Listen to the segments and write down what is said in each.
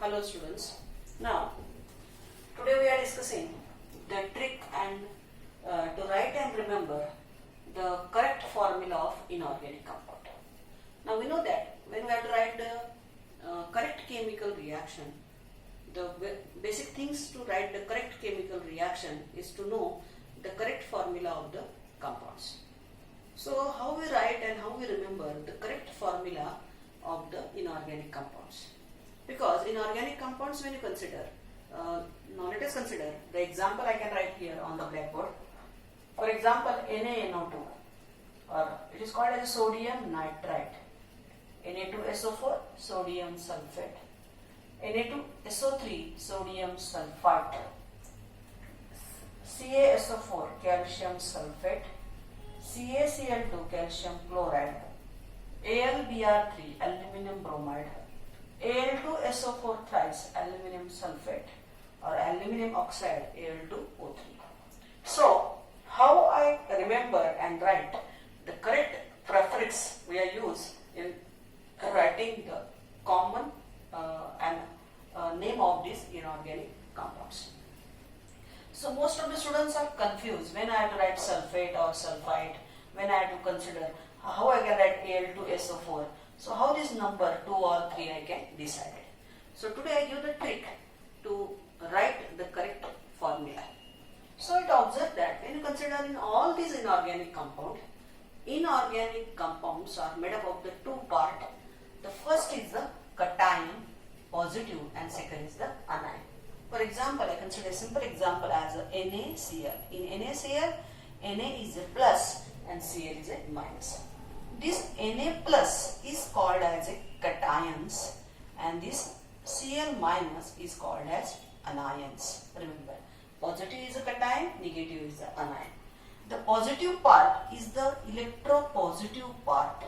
Hello students. Now today we are discussing the trick and to write and remember the correct formula of inorganic compound. Now we know that when we have to write the correct chemical reaction, the basic things to write the correct chemical reaction is to know the correct formula of the compounds. So how we write and how we remember the correct formula of the inorganic compounds? Because inorganic compounds, when you consider, now let us consider the example I can write here on the blackboard. For example, NaNO2, or it is called as sodium nitrite. Na2SO4, sodium sulfate. Na2SO3, sodium sulfite. CaSO4, calcium sulfate. CaCl2, calcium chloride. AlBr3, aluminum bromide. Al2SO4 thrice, aluminum sulfate, or aluminum oxide, Al2O3. So, how I remember and write the correct prefix we are used in writing the common name of these inorganic compounds. So, most of the students are confused when I have to write sulfate or sulfite, when I have to consider how I can write Al2SO4. So how this number 2 or 3 I can decide it. So today I give the trick to write the correct formula. So it observed that when you consider in all these inorganic compounds are made up of the two parts. The first is the cation, positive, and second is the anion. For example, I consider a simple example as a NaCl. In NaCl, Na is a plus and Cl is a minus. This Na plus is called as a cations and this Cl minus is called as anions. Remember, positive is a cation, negative is the anion. The positive part is the electropositive part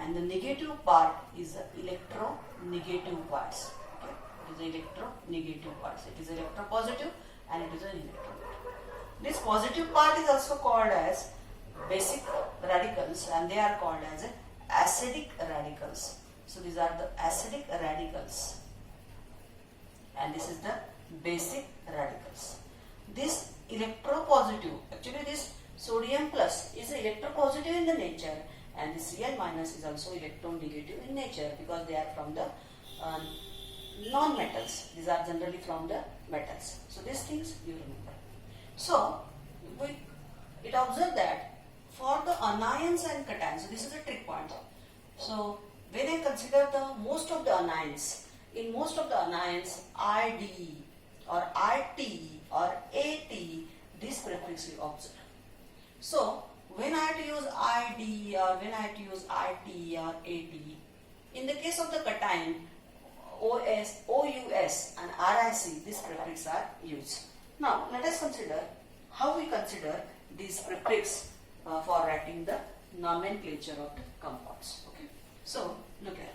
and the negative part is the electronegative parts. Okay? It is the electronegative parts. It is electropositive and it is an electronegative. This positive part is also called as basic radicals and they are called as acidic radicals. So these are the acidic radicals and this is the basic radicals. This electropositive, actually this sodium plus is electropositive in the nature and this Cl minus is also electronegative in nature because they are from the non-metals. These are generally from the metals. So these things you remember. So it observed that for the anions and cations, so this is a trick point. So when I consider the most of the anions, in most of the anions, ID or IT or AT, this prefix we observe. So when I have to use ID or when I have to use IT or AT, in the case of the cation, OS, OUS and RIC, these prefixes are used. Now let us consider how we consider these prefixes for writing the nomenclature of the compounds. Okay. So look at it.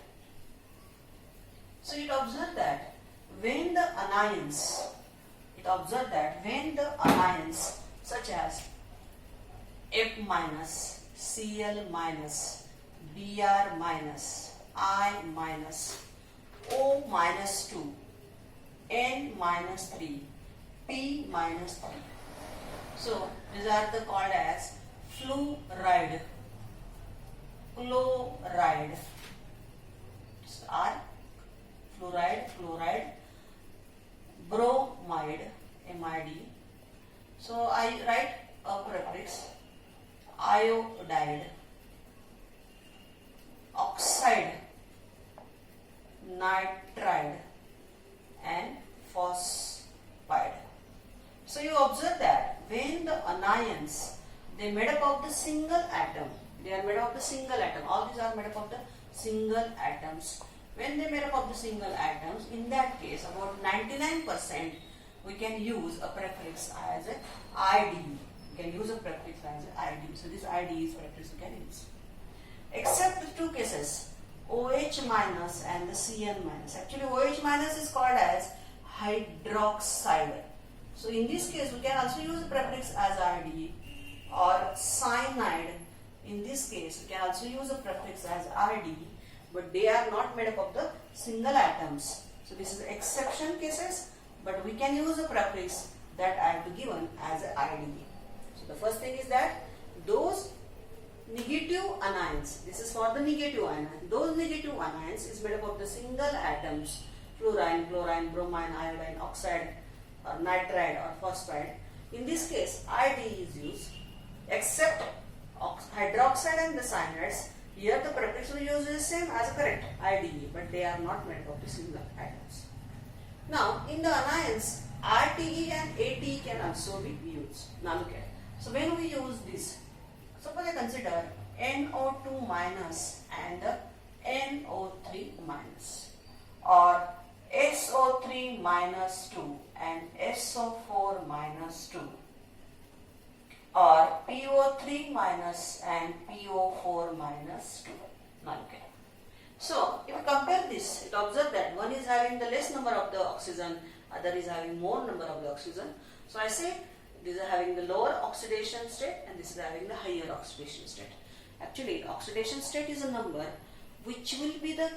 So it observed that when the anions, such as F minus, Cl minus, Br minus, I minus, O minus 2, N minus 3, P minus 3. So these are the called as fluoride, chloride, are fluoride, bromide, MID. So I write a prefix, iodide, oxide, nitride and phosphide. So you observe that when the anions, they made up of the single atom. They are made up of the single atom. All these are made up of the single atoms. When they made up of the single atoms, in that case, about 99% we can use a prefix as a ID. We can use a prefix as a ID. So this ID is prefix we can use. Except the two cases, OH minus and the Cn minus. Actually, OH minus is called as hydroxide. So in this case, we can also use the prefix as ID or cyanide. In this case, we can also use a prefix as RD, but they are not made up of the single atoms. So this is exception cases, but we can use a prefix that I have given as a IDE. So the first thing is that those negative anions, this is for the negative ion, those negative anions is made up of the single atoms, fluorine, chlorine, bromine, iodine, oxide, or nitride or phosphide. In this case, IDE is used, except hydroxide and the cyanides. Here the prefix we use is same as correct IDE, but they are not made of the single atoms. Now in the anions, RTE and ATE can also be used. Now look at. So when we use this, suppose I consider NO2 minus and NO3 minus, or SO3 minus 2 and SO4 minus 2, or PO3 minus and PO4 minus 2. Now okay. So if you compare this, it observe that one is having the less number of the oxygen, other is having more number of the oxygen. So I say these are having the lower oxidation state and this is having the higher oxidation state. Actually, oxidation state is a number which will be the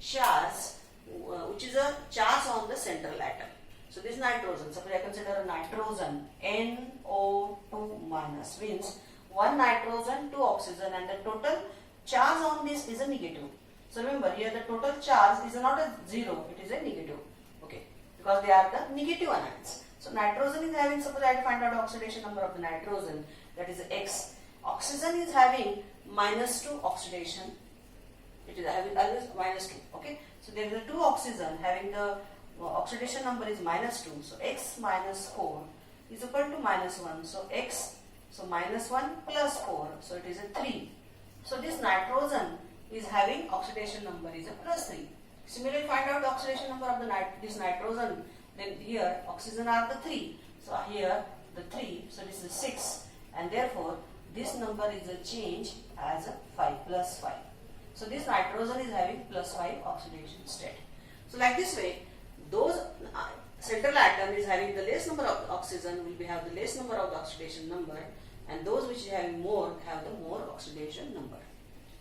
charge, which is a charge on the central atom. So this nitrogen, suppose I consider a nitrogen NO2 minus, means one nitrogen, two oxygen, and the total charge on this is a negative. So remember here the total charge is not a zero, it is a negative. Okay, because they are the negative anions. So nitrogen is having, suppose I find out the oxidation number of the nitrogen, that is X. Oxygen is having minus 2 oxidation. It is having always minus 2. Okay, so there is a 2 oxygen having the oxidation number is minus 2. So X minus 4 is equal to minus 1. So X, so minus 1 plus 4. So it is a 3. So this nitrogen is having oxidation number is a plus 3. Similarly, find out the oxidation number of the this nitrogen. Then here oxygen are the 3. So here the 3. So this is 6. And therefore this number is a change as a 5 plus 5. So this nitrogen is having plus 5 oxidation state. So like this way, those central atom is having the less number of oxygen will have the less number of the oxidation number, and those which are having more have the more oxidation number.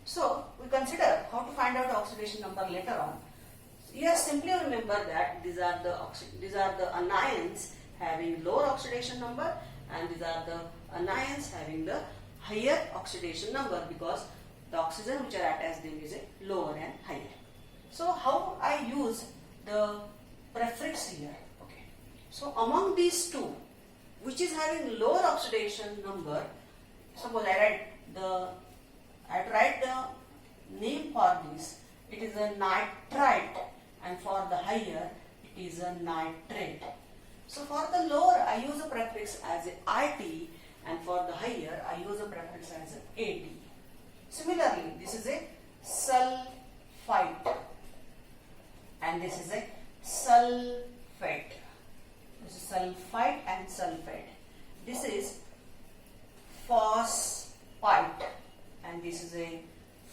So we consider how to find out the oxidation number later on. Here simply remember that these are the anions having lower oxidation number, and these are the anions having the higher oxidation number, because the oxygen which are attached them is a lower and higher. So how I use the prefix here? Okay. So among these two, which is having lower oxidation number, suppose I write the name for this. It is a nitrite, and for the higher it is a nitrate. So for the lower I use a prefix as a IT, and for the higher I use a prefix as a AT. Similarly, this is a sulfite and this is a sulfate. This is sulfite and sulfate. This is phosphite and this is a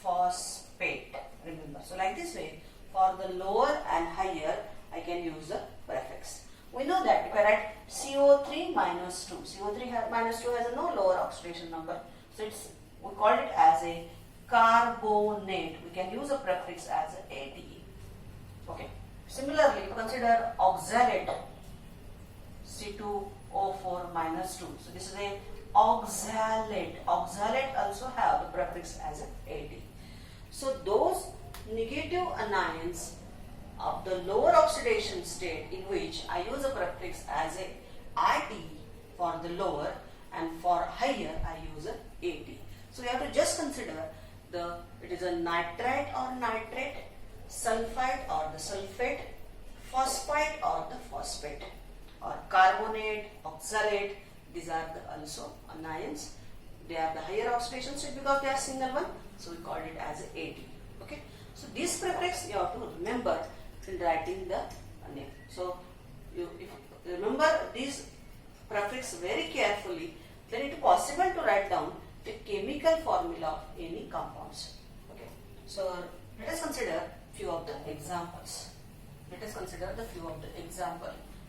phosphate. Remember. So like this way, for the lower and higher I can use the prefix. We know that if I write CO3 minus 2, CO3 minus 2 has a no lower oxidation number. So we called it as a carbonate. We can use a prefix as a ATE. Okay. Similarly, consider oxalate, C2O4 minus 2. So this is a oxalate. Oxalate also have the prefix as a AT. So those negative anions of the lower oxidation state in which I use a prefix as a IT for the lower, and for higher I use a AT. So you have to just consider it is a nitrite or nitrate, sulfite or the sulfate, phosphite or the phosphate, or carbonate, oxalate. These are also anions. They are the higher oxidation state because they are single one. So we called it as a AT. Okay. So this prefix you have to remember in writing the name. So if you remember this prefix very carefully, then it is possible to write down the chemical formula of any compounds. Okay. So let us consider few of the examples.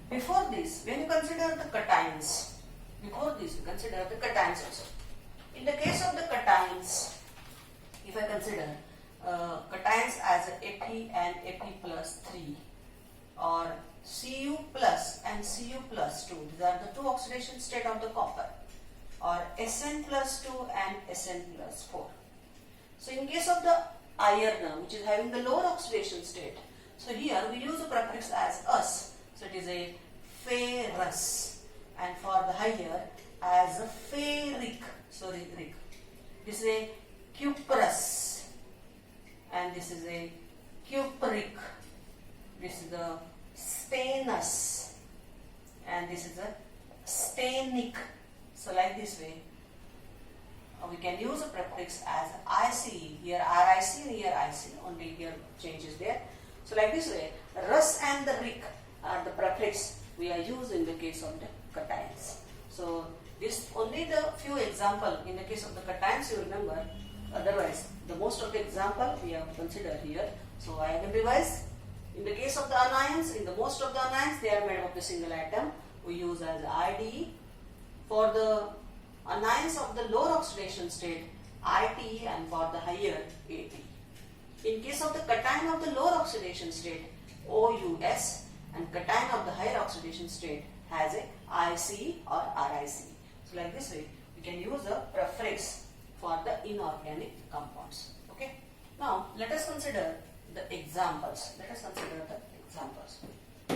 Before this, when you consider the cations, consider the cations also. In the case of the cations, if I consider cations as Fe and Fe plus 3, or Cu plus and Cu plus 2. These are the two oxidation state of the copper, or Sn plus 2 and Sn plus 4. So in case of the iron, which is having the lower oxidation state, so here we use the prefix as us. So it is a ferrous, and for the higher as a ferric. Sorry, ric. This is a cuprous, and this is a cupric. This is the stannous, and this is a stannic. So like this way, we can use a prefix as IC. Here RIC and here IC. Only here change is there. So like this way, rus and the ric are the prefix we are using in the case of the cations. So this only the few example in the case of the cations you remember. Otherwise, the most of the example we have considered here. So I will revise. In the case of the anions, in the most of the anions they are made of the single atom. We use as IDE. For the anions of the lower oxidation state, ITE, and for the higher, AT. In case of the cation of the lower oxidation state, OUS, and cation of the higher oxidation state has a IC or RIC. So like this way, we can use a prefix for the inorganic compounds. Okay. Now let us consider the examples.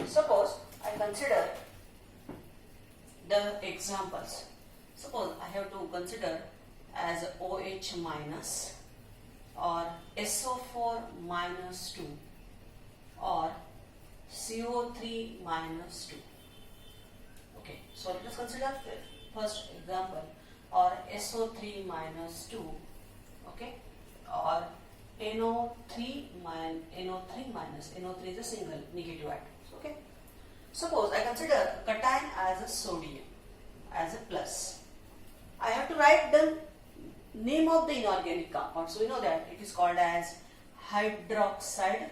Suppose I consider the examples. Suppose I have to consider as OH minus, or SO4 minus 2, or CO3 minus 2. Okay, so let us consider the first example, or SO3 minus 2, okay, or NO3 minus, NO3 is a single negative atom. Okay. Suppose I consider cation as a sodium, as a plus. I have to write the name of the inorganic compound. So we know that it is called as hydroxide.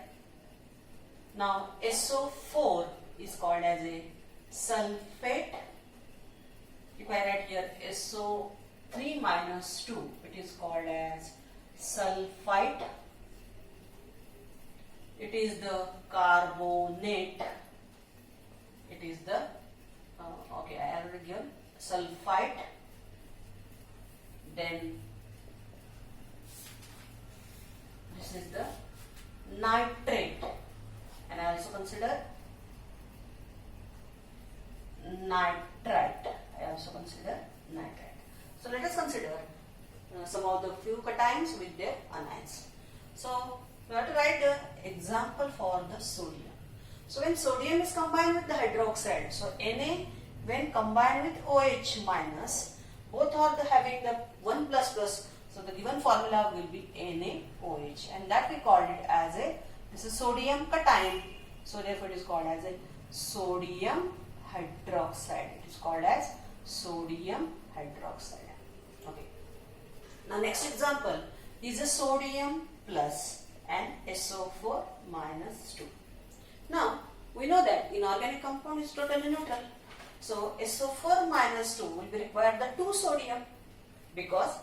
Now SO4 is called as a sulfate. If I write here SO3 minus 2, it is called as sulfite. It is the carbonate. It is the okay, I already given sulfite. Then this is the nitrate, and I also consider nitrite. So let us consider some of the few cations with their anions. So we have to write the example for the sodium. So when sodium is combined with the hydroxide, so Na when combined with OH minus, both are having the 1 plus plus, so the given formula will be NaOH, and that we called it as this is sodium cation, so therefore it is called as a sodium hydroxide. It is called as sodium hydroxide. Okay. Now next example is a sodium plus and SO4 minus 2. Now we know that inorganic compound is totally neutral. So SO4 minus 2 will be required the 2 sodium, because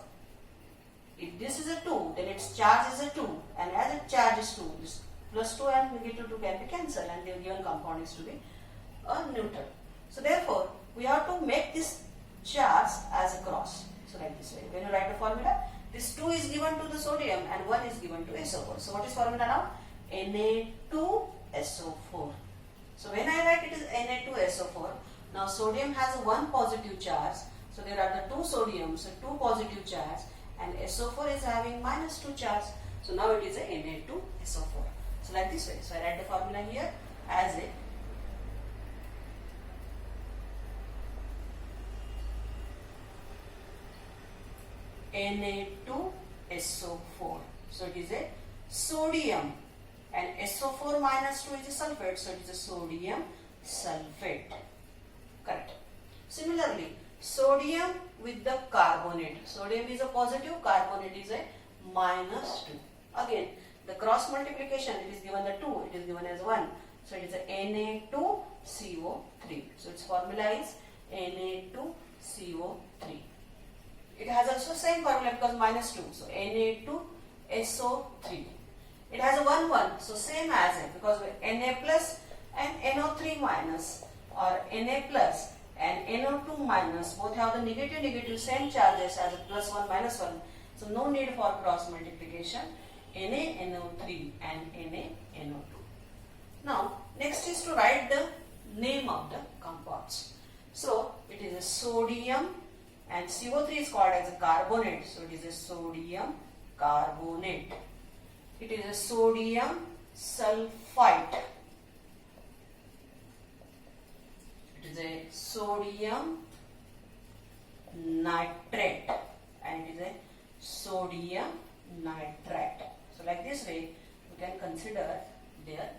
if this is a 2, then its charge is a 2, and as its charge is 2, this plus 2 and negative 2 can be cancelled, and the given compound is to be neutral. So therefore we have to make this charge as a cross. So like this way, when you write the formula, this 2 is given to the sodium and 1 is given to SO4. So what is formula now? Na2SO4. So when I write it is Na2SO4, now sodium has a 1 positive charge, so there are the 2 sodiums, so 2 positive charge, and SO4 is having minus 2 charge, so now it is a Na2SO4. So like this way, so I write the formula here as a Na2SO4. So it is a sodium, and SO4 minus 2 is a sulfate, so it is a sodium sulfate. Correct. Similarly, sodium with the carbonate. Sodium is a positive, carbonate is a minus 2. Again, the cross multiplication, it is given the 2, it is given as 1. So it is a Na2CO3. So its formula is Na2CO3. It has also same formula because minus 2. So Na2SO3. It has a 1 1. So same as it, because Na plus and NO3 minus or Na plus and NO2 minus both have the negative same charges as a plus 1 minus 1. So no need for cross multiplication. NaNO3 and NaNO2. Now next is to write the name of the compounds. So it is a sodium and CO3 is called as a carbonate. So it is a sodium carbonate. It is a sodium sulfite. It is a sodium nitrate and it is a sodium nitrate. So like this way we can consider their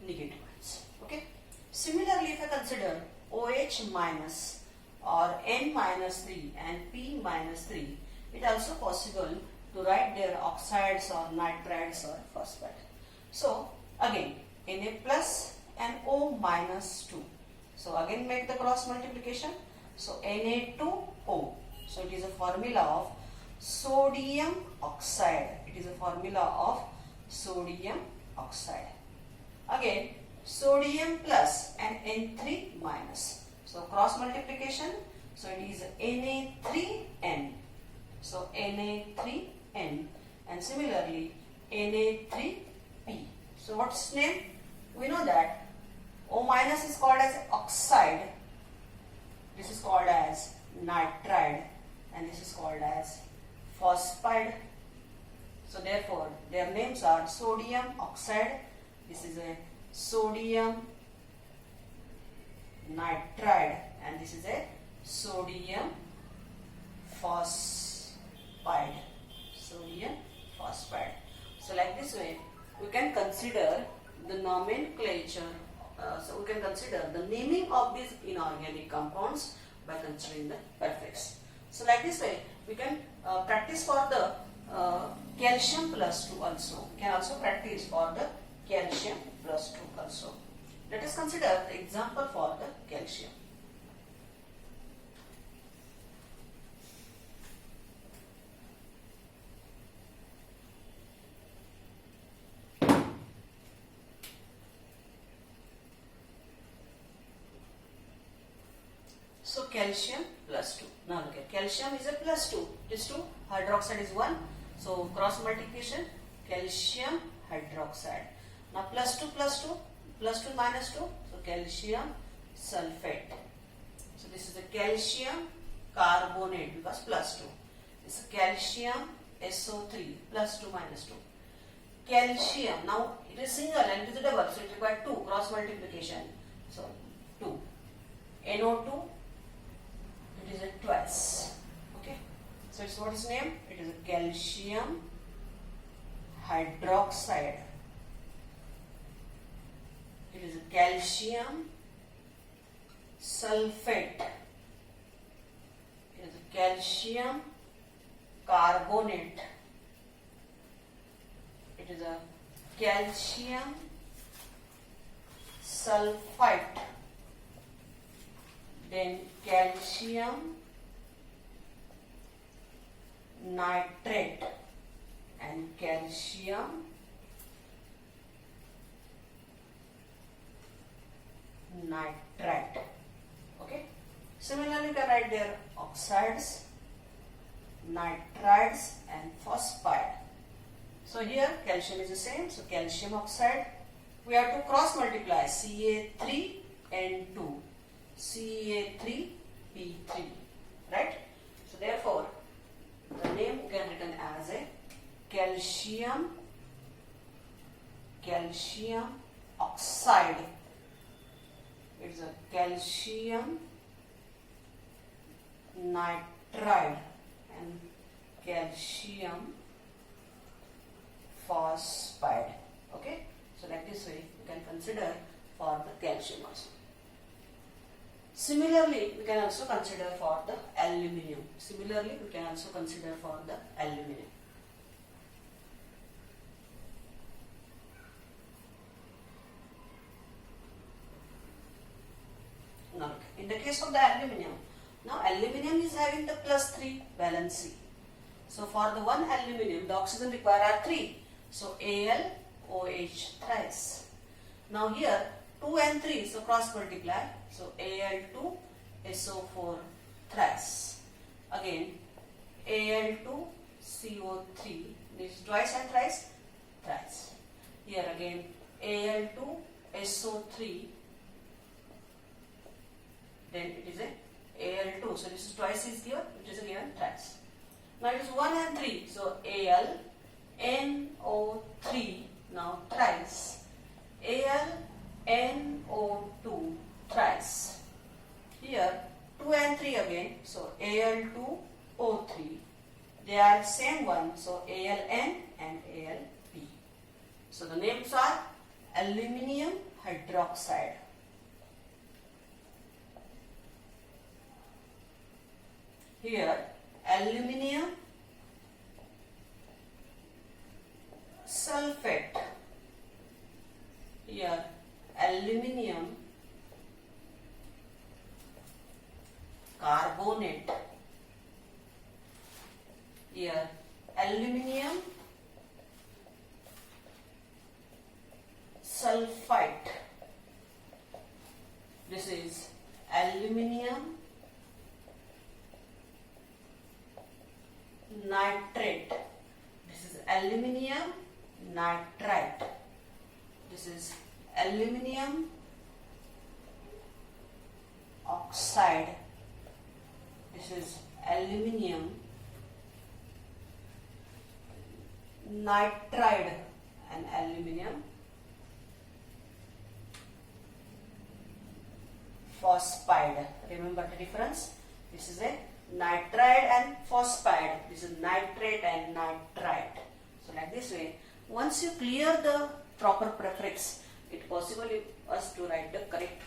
negative ones. Okay. Similarly, if I consider OH minus or N minus 3 and P minus 3, it also possible to write their oxides or nitrides or phosphate. So again Na plus and O minus 2. So again make the cross multiplication. So Na2O. So it is a formula of sodium oxide. It is a formula of sodium oxide. Again sodium plus and N3 minus. So cross multiplication. So it is Na3N. So Na3N and similarly Na3P. So what's name? We know that O minus is called as oxide. This is called as nitride and this is called as phosphide. So therefore their names are sodium oxide. This is a sodium nitride and this is a sodium phosphide. Sodium phosphide. So like this way we can consider the nomenclature. So we can consider the naming of these inorganic compounds by considering the prefix. So like this way we can practice for the calcium plus 2 also. We can also practice for the calcium plus 2 also. Let us consider the example for the calcium. So calcium plus 2. Now look at calcium is a plus 2. This 2 hydroxide is 1. So cross multiplication calcium hydroxide. Now plus 2 minus 2. So calcium sulfate. So this is the calcium carbonate because plus 2. This is calcium SO3 plus 2 minus 2. Calcium. Now it is single and it is a double. So it requires 2 cross multiplication. So 2. NO2. It is a twice. Okay. So it's what is name? It is a calcium hydroxide. It is a calcium sulfate. It is a calcium carbonate. It is a calcium sulfite. Then calcium nitrate and calcium nitrite. Okay. Similarly, you can write their oxides, nitrides and phosphide. So here calcium is the same. So calcium oxide, we have to cross multiply Ca3N2. Ca3P3, right? So therefore the name you can written as a calcium oxide. It's a calcium nitride and calcium phosphide. Okay, so like this way you can consider for the calcium also. Similarly, we can also consider for the aluminium. Now, in the case of the aluminium, now aluminium is having the plus 3 valency. So for the one aluminium, the oxygen required are 3. So Al, OH thrice. Now here 2 and 3, so cross multiply. So Al2SO4 thrice. Again Al2CO3. This is twice and thrice? Thrice. Here again Al2SO3. Then it is a Al2. So this is twice is given, which is given thrice. Now it is 1 and 3. So AlNO3 now thrice. AlNO2 thrice. Here 2 and 3 again. So Al2O3. They are same one. So Aln and Alp. So the names are aluminium hydroxide. Here aluminium sulfate. Here aluminium carbonate. Here aluminium sulfite. This is aluminium nitrate. This is aluminium nitrite. This is aluminium oxide. This is aluminium nitride and aluminium phosphide. Remember the difference? This is a nitride and phosphide. This is nitrate and nitrite. So like this way, once you clear the proper prefix, it is possible for us to write the correct